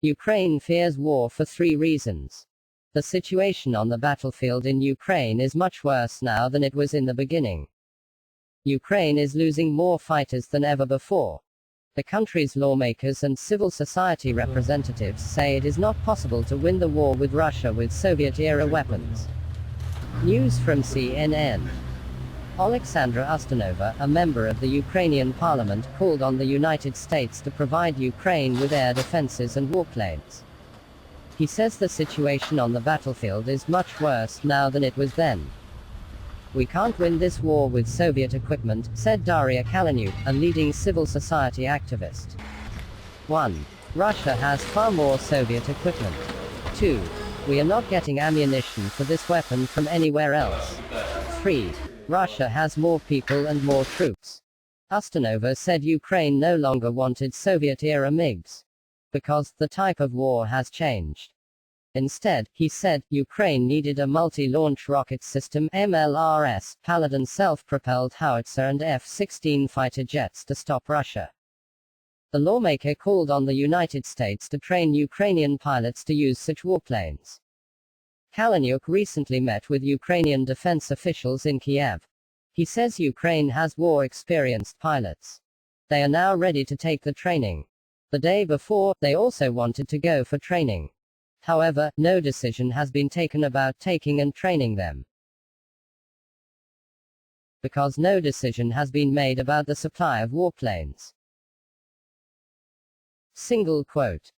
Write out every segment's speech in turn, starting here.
Ukraine fears war for 3 reasons. The situation on the battlefield in Ukraine is much worse now than it was in the beginning. Ukraine is losing more fighters than ever before. The country's lawmakers and civil society representatives say it is not possible to win the war with Russia with Soviet-era weapons. News from CNN. Oleksandra Ustinova, a member of the Ukrainian parliament, called on the United States to provide Ukraine with air defenses and warplanes. He says the situation on the battlefield is much worse now than it was then. "We can't win this war with Soviet equipment," said Daria Kaleniuk, a leading civil society activist. 1. Russia has far more Soviet equipment. 2. We are not getting ammunition for this weapon from anywhere else. 3. Russia has more people and more troops. Ustinova said Ukraine no longer wanted Soviet-era MiGs. Because the type of war has changed. Instead, he said, Ukraine needed a multi-launch rocket system MLRS, Paladin self-propelled Howitzer and F-16 fighter jets to stop Russia. The lawmaker called on the United States to train Ukrainian pilots to use such warplanes. Kaleniuk recently met with Ukrainian defense officials in Kiev. He says Ukraine has war-experienced pilots. They are now ready to take the training. The day before, they also wanted to go for training. However, no decision has been taken about taking and training them. Because no decision has been made about the supply of warplanes. Single quote.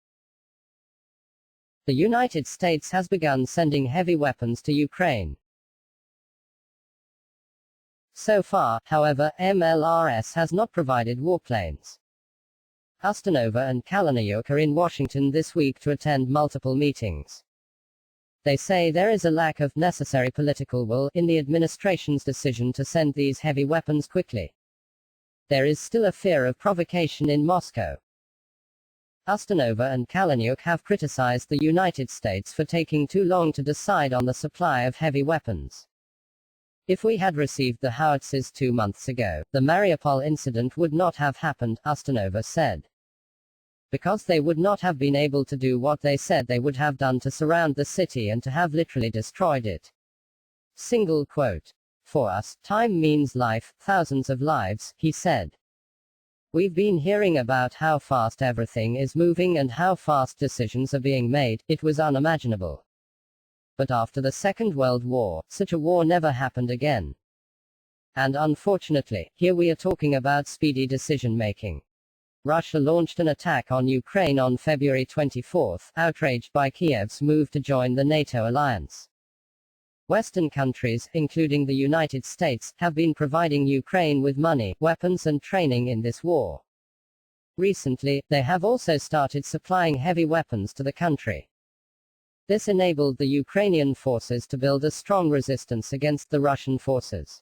The United States has begun sending heavy weapons to Ukraine. So far, however, MLRS has not provided warplanes. Ustinova and Kaleniuk are in Washington this week to attend multiple meetings. They say there is a lack of necessary political will in the administration's decision to send these heavy weapons quickly. There is still a fear of provocation in Moscow. Ustinova and Kaleniuk have criticized the United States for taking too long to decide on the supply of heavy weapons. If we had received the howitzers 2 months ago, the Mariupol incident would not have happened, Ustinova said. Because they would not have been able to do what they said they would have done to surround the city and to have literally destroyed it. Single quote. For us, time means life, thousands of lives, he said. We've been hearing about how fast everything is moving and how fast decisions are being made. It was unimaginable. But after the Second World War, such a war never happened again. And unfortunately, here we are talking about speedy decision-making. Russia launched an attack on Ukraine on February 24, outraged by Kiev's move to join the NATO alliance. Western countries, including the United States, have been providing Ukraine with money, weapons and training in this war. Recently, they have also started supplying heavy weapons to the country. This enabled the Ukrainian forces to build a strong resistance against the Russian forces.